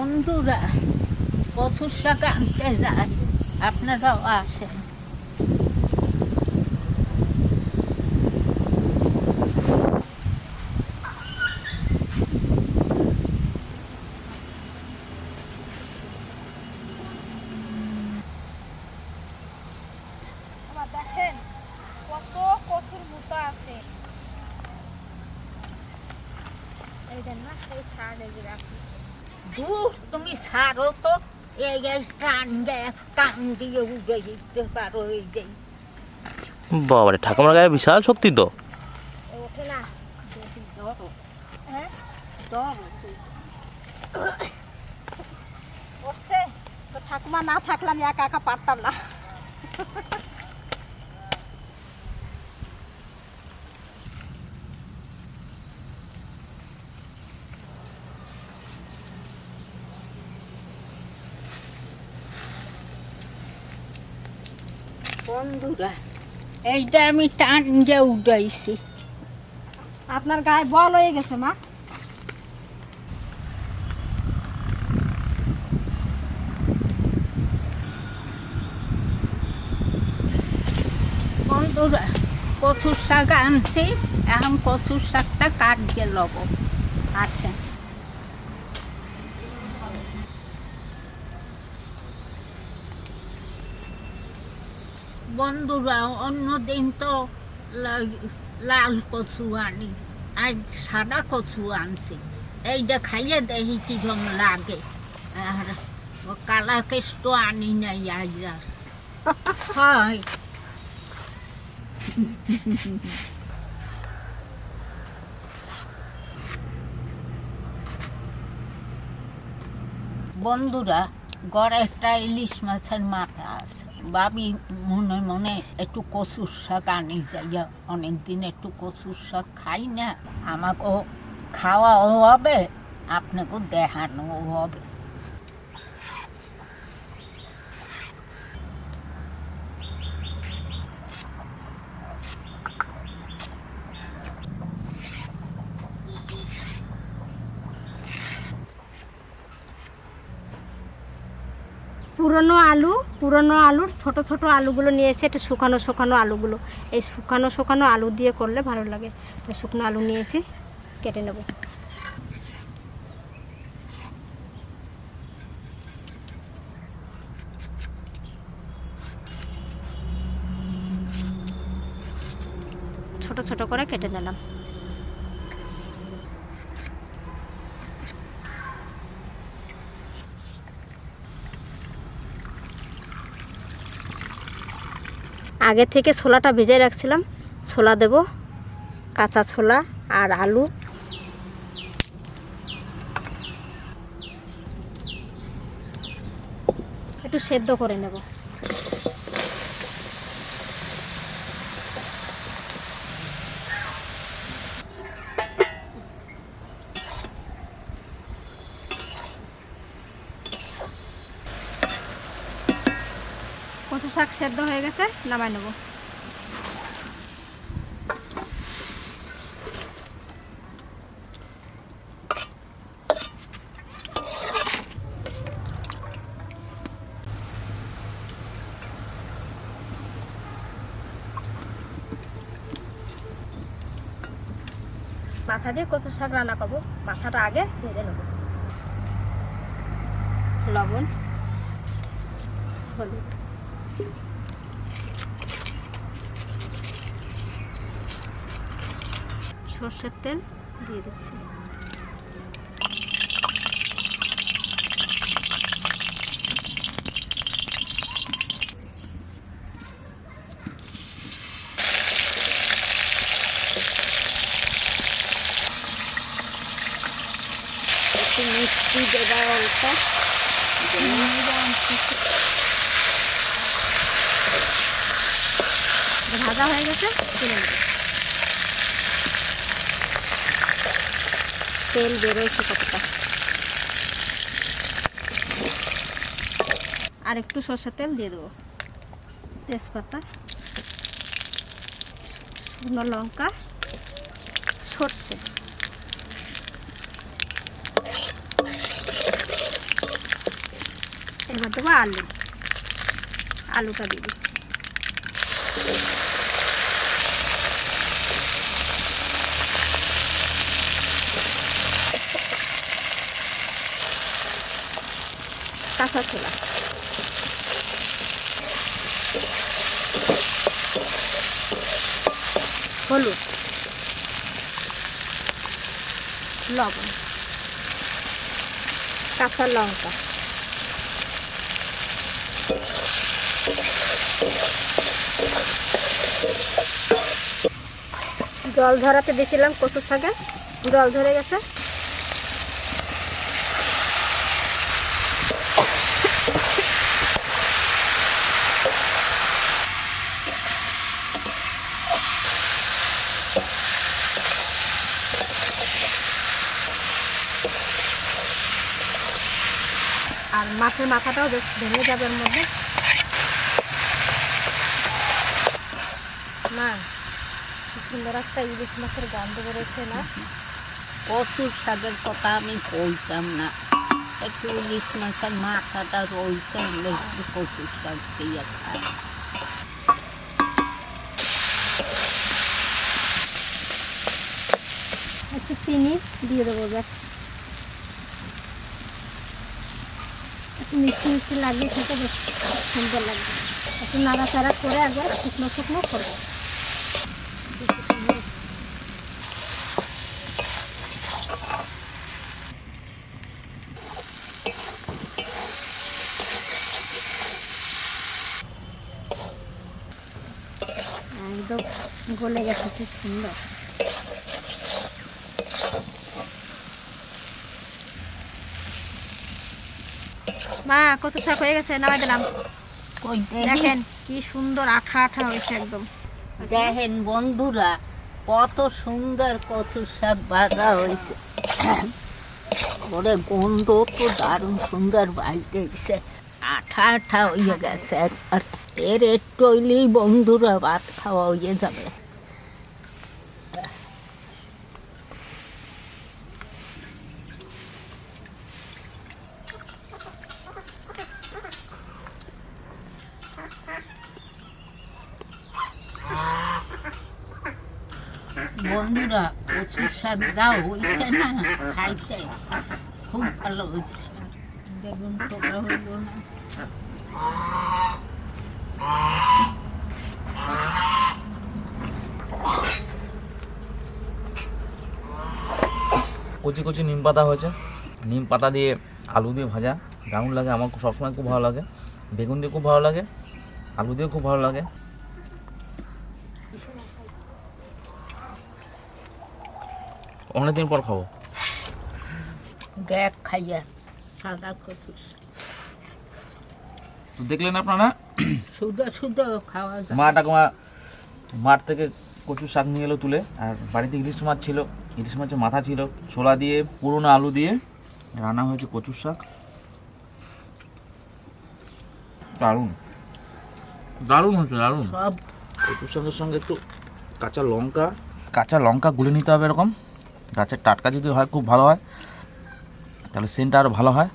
বন্ধুরা কচুর শাক আনতে যাই, আপনারাও আসেন। দেখেন কত কচুর মুটা আছে, এই দেন না সেই সার এগুলো আছে। দূর তুমি ছাড়ো তো, এই টান দিয়ে উঠে দিতে পারো। এই যে বাবারে, ঠাকুমার গায়ে বিশাল শক্তি তো। ওঠে না, ধরো হ্যাঁ ধরো। উঠছে তো, ঠাকুমা না থাকলে আমি একা একা পারতাম না। বন্ধুরা এইটা আমি টান দিয়ে উঠাইছি। আপনার গায়ে বল হয়ে গেছে মা। বন্ধুরা কচুর শাক আনছি, এখন কচুর শাকটা কাটিয়ে লব। আসেন বন্ধুরা, অন্যদিন তো লাল কচু আনি, আজ সাদা কচু আনছি। এইটা খাইয়ে দেখি কিরম লাগে। আর কালা কেষ্ট আনি নাই আজ আর। হয় বন্ধুরা, গড়ে একটা ইলিশ মাছের মাথা আছে। ভাবি মনে মনে একটু কচুর শাক আনি যাইয়া, অনেকদিন একটু কচুর শাক খাই না। আমাকেও খাওয়াও হবে, আপনাকেও দেখানোও হবে। পুরনো আলুর ছোট ছোট আলুগুলো নিয়ে এসে, একটু শুকানো আলুগুলো, এই শুকানো আলু দিয়ে করলে ভালো লাগে। তো শুকনো আলু নিয়েছি, কেটে নেব। ছোট ছোট করে কেটে নিলাম। আগে থেকে ছোলাটা ভেজে রাখছিলাম, ছোলা দেব, কাঁচা ছোলা আর আলু। একটু সেদ্ধ করে নেব। কচু শাক সেদ্ধ হয়ে গেছে, নামাই নেব। মাথা দিয়ে কচু শাক রান্না করবো, মাথাটা আগে ভেজে নেব। লবণ, হলুদ, সর্ষের তেল দিয়ে দিচ্ছি। একটু মিষ্টি দেওয়া অল্প। ভাজা হয়ে গেছে, তুলে নেব। তেল বেরোয়ছে কতটা। আর একটু সরষের তেল দিয়ে দেবো, তেজপাতা, শুকনো লঙ্কা, সর্ষে। এবার দেবো আলু, আলুটা দিয়ে দিচ্ছি। কাঁচা ছোলা, হলুদ, লবণ, কাঁচা লঙ্কা, জল ধরাতে দিয়েছিলাম কচুর শাকে, জল ধরে গেছে। আর মাছের মাথাটাও বেশ ভেঙে যাবে এর মধ্যে। মা, কি সুন্দর একটা ইলিশ মাছের গন্ধ বেরোচ্ছে না? কচুর শাকের কথা আমি কইতাম না, একটু ইলিশ মাছের মাথাটা রইতে একটু কচুর শাক দিয়ে খায়। একটু চিনি দিয়ে দেবো, ব্যাস একটু মিষ্টি মিষ্টি লাগিয়ে খেতে বেশ সুন্দর লাগবে। একটু নাড়াচাড়া করে একবার শুকনো শুকনো করবো। একদম গলে গেছে, কি সুন্দর। মা, কচু শাক হয়ে গেছে, নামাই দিলাম। দেখেন কি সুন্দর আঠা আঠা হয়েছে একদম। দেখেন বন্ধুরা, কত সুন্দর কচুর শাক ভাজা হয়েছে। ওরে গন্ধ তো দারুণ সুন্দর বাইতে গেছে, আঠা আঠা হয়ে গেছে একবার। এর একটু হইলেই বন্ধুরা ভাত খাওয়া হয়ে যাবে। বন্ধুরা, কচুর শাক যা হয়েছে না খাইতে, খুব ভালো হয়েছে। বেগুন টোকা হইল না। কচি কচি নিম পাতা হয়েছে, নিম পাতা দিয়ে আলু দিয়ে ভাজা দারুণ লাগে। আমার সবসময় খুব ভালো লাগে, বেগুন দিয়ে খুব ভালো লাগে, আলু দিয়ে খুব ভালো লাগে। অনেকদিন পর খাবো। দেখ খাইয়া সাদা কচুর শাক তো দেখলেন আপনারা, শুধু শুধু খাওয়া যায়। মা ঠাকুমা মাঠ থেকে কচুর শাক নিয়ে এলো তুলে, আর বাড়িতে ইলিশ মাছ ছিল, ইলিশ মাছের মাথা ছিল, ছোলা দিয়ে পুরোনো আলু দিয়ে রান্না হয়েছে কচুর শাক। দারুণ দারুণ হয়েছে, দারুণ। সব কচুর শাকের সঙ্গে একটু কাঁচা লঙ্কা গুলে নিতে হবে এরকম, গাছের টাটকা যদি হয় খুব ভালো হয়, তাহলে সেন্টটা আরও ভালো হয়।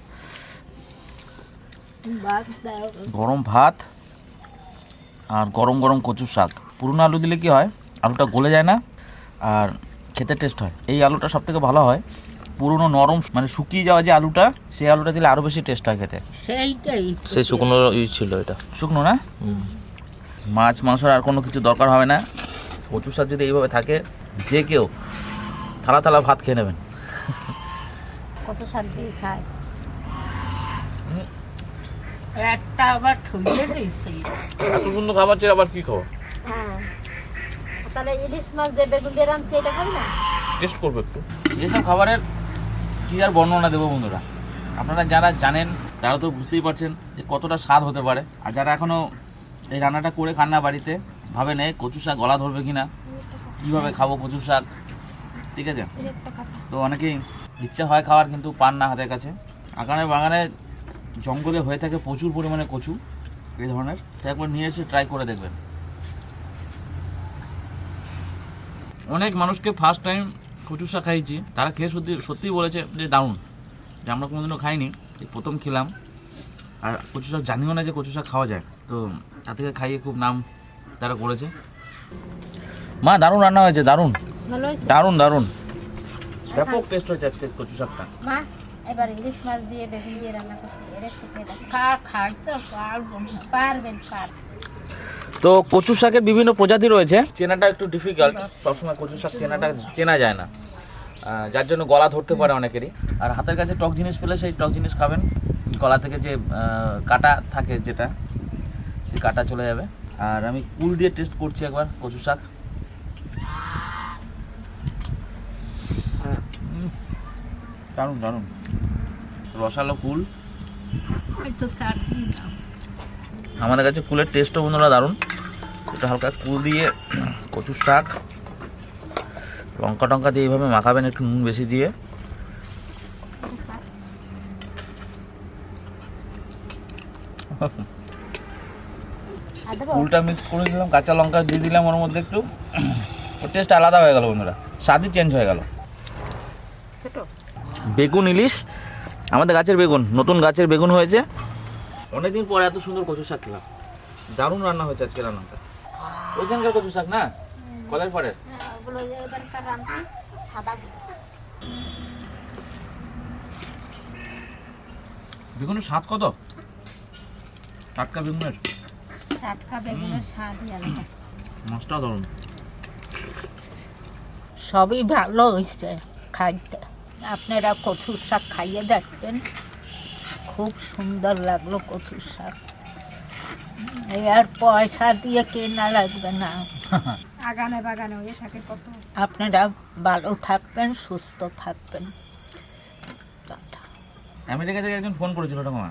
ভাত দাও। গরম ভাত আর গরম গরম কচুর শাক। পুরনো আলু দিলে কি হয়, আলুটা গলে যায় না আর খেতে টেস্ট হয়। এই আলুটা সবথেকে ভালো হয়, পুরনো নরম মানে শুকিয়ে যাওয়া যে আলুটা, সেই আলুটা দিলে আরও বেশি টেস্ট হয় খেতে। সেইটাই সেই শুকনো ছিল এটা। শুকনো না, মাছ মাংসর আর কোনো কিছু দরকার হবে না। কচুর শাক যদি এইভাবে থাকে, যে কেউ থালা থালা ভাত খেয়ে নেবেন। কচু শাক দিয়ে খায়। একটা আবার ঠুলে দিয়েছি। এত সুন্দর খাবার ছিল, আবার কি খাবো? হ্যাঁ, তাহলে ইলিশ মাছ দিয়ে বেগুন দিয়ে রাঁধছে, এটা খাবি না? টেস্ট করবো একটু। এইসব খাবারের কী আর বর্ণনা দেবো বন্ধুরা, আপনারা যারা জানেন তারা তো বুঝতেই পারছেন যে কতটা স্বাদ হতে পারে। আর যারা এখনও এই রান্নাটা করে খান না বাড়িতে, ভাবে নেই কচু শাক গলা ধরবে কি না, কীভাবে খাবো কচু শাক, ঠিক আছে? তো অনেকেই ইচ্ছা হয় খাওয়ার, কিন্তু পান না হাতের কাছে। আগানে বাগানে জঙ্গলে হয়ে থাকে প্রচুর পরিমাণে কচু এই ধরনের, তো একবার নিয়ে এসে ট্রাই করে দেখবেন। অনেক মানুষকে ফার্স্ট টাইম কচু শাক খাইয়েছি, তারা খেয়ে সত্যিই বলেছে যে দারুণ, যে আমরা কোনোদিনও খাইনি, এই প্রথম খেলাম, আর কচু শাক জানিও না যে কচু শাক খাওয়া যায়, তো তার থেকে খাইয়ে খুব নাম তারা করেছে। মা দারুণ রান্না হয়েছে, দারুণ ভালো হয়েছে দারুণ দারুণ, ব্যাপক টেস্ট হয়েছে আজকে কচু শাকটা। মা। এবার ইলিশ মাছ দিয়ে বেগুন দিয়ে রান্না করছি, এর একটু খেয়ে দেখো। খাইতে পারবো না। পারবেন। তো কচু শাকের বিভিন্ন প্রজাতি রয়েছে, চেনাটা একটু ডিফিকাল্ট, সবসময় কচু শাক চেনাটা চেনা যায় না, যার জন্য গলা ধরতে পারে অনেকেরই। আর হাতের কাছে টক জিনিস পেলে সেই টক জিনিস খাবেন, গলা থেকে যে কাটা থাকে যেটা, সেই কাটা চলে যাবে। আর আমি কুল দিয়ে টেস্ট করছি একবার কচু শাক। দারুণ দারুণ, রসালো কুল। একটু চাটনি দাও। আমাদের কাছে কুলের টেস্টও বন্ধুরা দারুণ। একটু হালকা কুল দিয়ে কচু শাক, লঙ্কা টঙ্কা দিয়ে এইভাবে মাখাবেন, একটু নুন বেশি দিয়ে। কুলটা মিক্স করে দিলাম, কাঁচা লঙ্কা দিয়ে দিলাম ওর মধ্যে একটু, ওর টেস্ট আলাদা হয়ে গেল বন্ধুরা, স্বাদই চেঞ্জ হয়ে গেল। বেগুন ইলিশ, আমাদের গাছের বেগুন, নতুন গাছের বেগুন হয়েছে, অনেকদিন পরে এত সুন্দর কচু শাক খেলাম। দারুণ রান্না হয়েছে আজকে রান্নাটা। ওইখানকার কচু শাক না, কলের পরে বেগুনের স্বাদ কত, টাটকা বেগুনের স্বাদই আলাদা। মাছটাও দারুণ। সবই ভালো হয়েছে খাইতে। আপনারা কচুর শাক খাইয়ে দেখবেন, খুব সুন্দর লাগলো কচুর শাক। আর পয়সা দিয়ে কেনা লাগবে না। আগানে বাগানে হয়ে থাকে কত। আপনারা ভালো থাকবেন, সুস্থ থাকবেন। টাটা। আমেরিকা থেকে একজন ফোন করেছিল ঠাকুমা,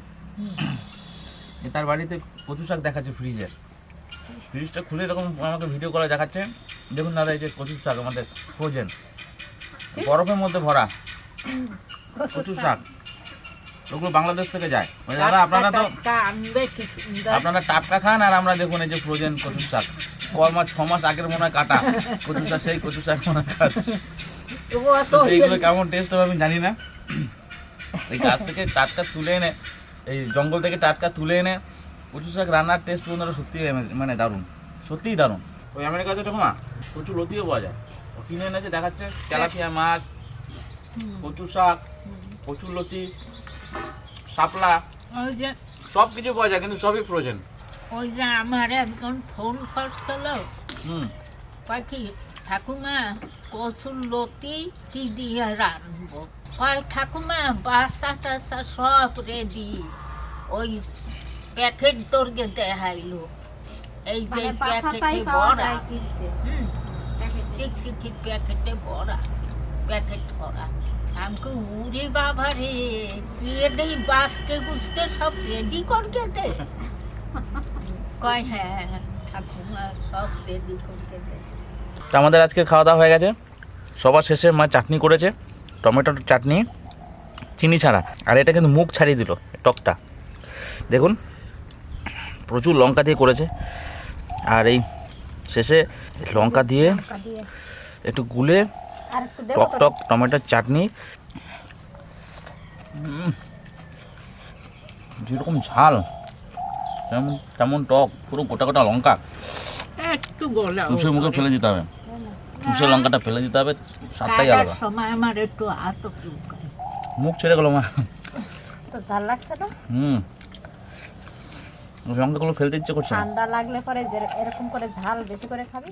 তার বাড়িতে কচু শাক দেখাচ্ছে ফ্রিজে, ফ্রিজটা খুলে এরকম আমাকে ভিডিও করে দেখাচ্ছে, দেখুন দাদা এই যে কচু শাক আমাদের ফ্রোজেন, বরফের মধ্যে ভরা কচু শাক, ওগুলো বাংলাদেশ থেকে যায়। দাদা আপনারা তো আনবে কি সুন্দর। আপনারা টাটকা খান, আর আমরা দেখুন এই যে ফ্রোজেন কচু শাক, কয় 6 মাস আগের মনে হয় কাটা কচু শাক, সেই কচু শাক মনে হয় খাচ্ছি। সেইগুলো কেমন টেস্ট হবে আমি জানি না। এই গাছ থেকে টাটকা তুলে এনে, এই জঙ্গল থেকে টাটকা তুলে এনে কচু শাক রান্নার টেস্ট বন্ধুরা সত্যি মানে দারুণ, সত্যিই দারুণ। ওই আমেরিকাতে ঠাকুমা প্রচুর লতিও পাওয়া যায়, ও কিনে এনেছে দেখাচ্ছে, তেলাপিয়া মাছ, কচু শাক, কচুর লতি, শাপলা, ওই যে সব কিছু পাওয়া যায়, কিন্তু সবই ফ্রোজেন। ওই যে আমার একজন ফোন করছিল, পাখি ঠাকুমা কচুর লতি কি দিয়ে রানবো, কয় ঠাকুমা বাসা টাসা সব রেডি, ওই প্যাকেট তোরকে দেখাইলো, এই যে প্যাকেটে ভরা, শিক্ষিত প্যাকেটে ভরা, প্যাকেট করা। আমাকে উড়ে বাবা রে, দিয়ে দেই বাসকে বুঝতে সব রেডি করকে দে। কয় হ্যাঁ ঠাকুমা সব রেডি করকে দে। তা আমাদের আজকে খাওয়া দাওয়া হয়ে গেছে, সবার শেষে মা চাটনি করেছে, টমেটোর চাটনি, চিনি ছাড়া, আর এটা কিন্তু মুখ ছাড়িয়ে দিল টকটা, দেখুন প্রচুর লঙ্কা দিয়ে করেছে। আর এই শেষে লঙ্কা দিয়ে একটু গুলে টক টক টমেটোর চাটনি, যেরকম ঝাল তেমন টক, পুরো গোটা গোটা লঙ্কা একটু গলা চুষে মুখে ফেলে দিতে হবে, চুষে লঙ্কাটা ফেলে দিতে হবে, স্বাদটাই আলাদা। সময় আমার একটু হাত চুলকায়, মুখ ছেড়ে গেল মা। তো ঝাল লাগছে না? লঙ্কাগুলো ফেলতে ইচ্ছে করছে না। ঠান্ডা লাগলে পরে এরকম করে ঝাল বেশি করে খাবি।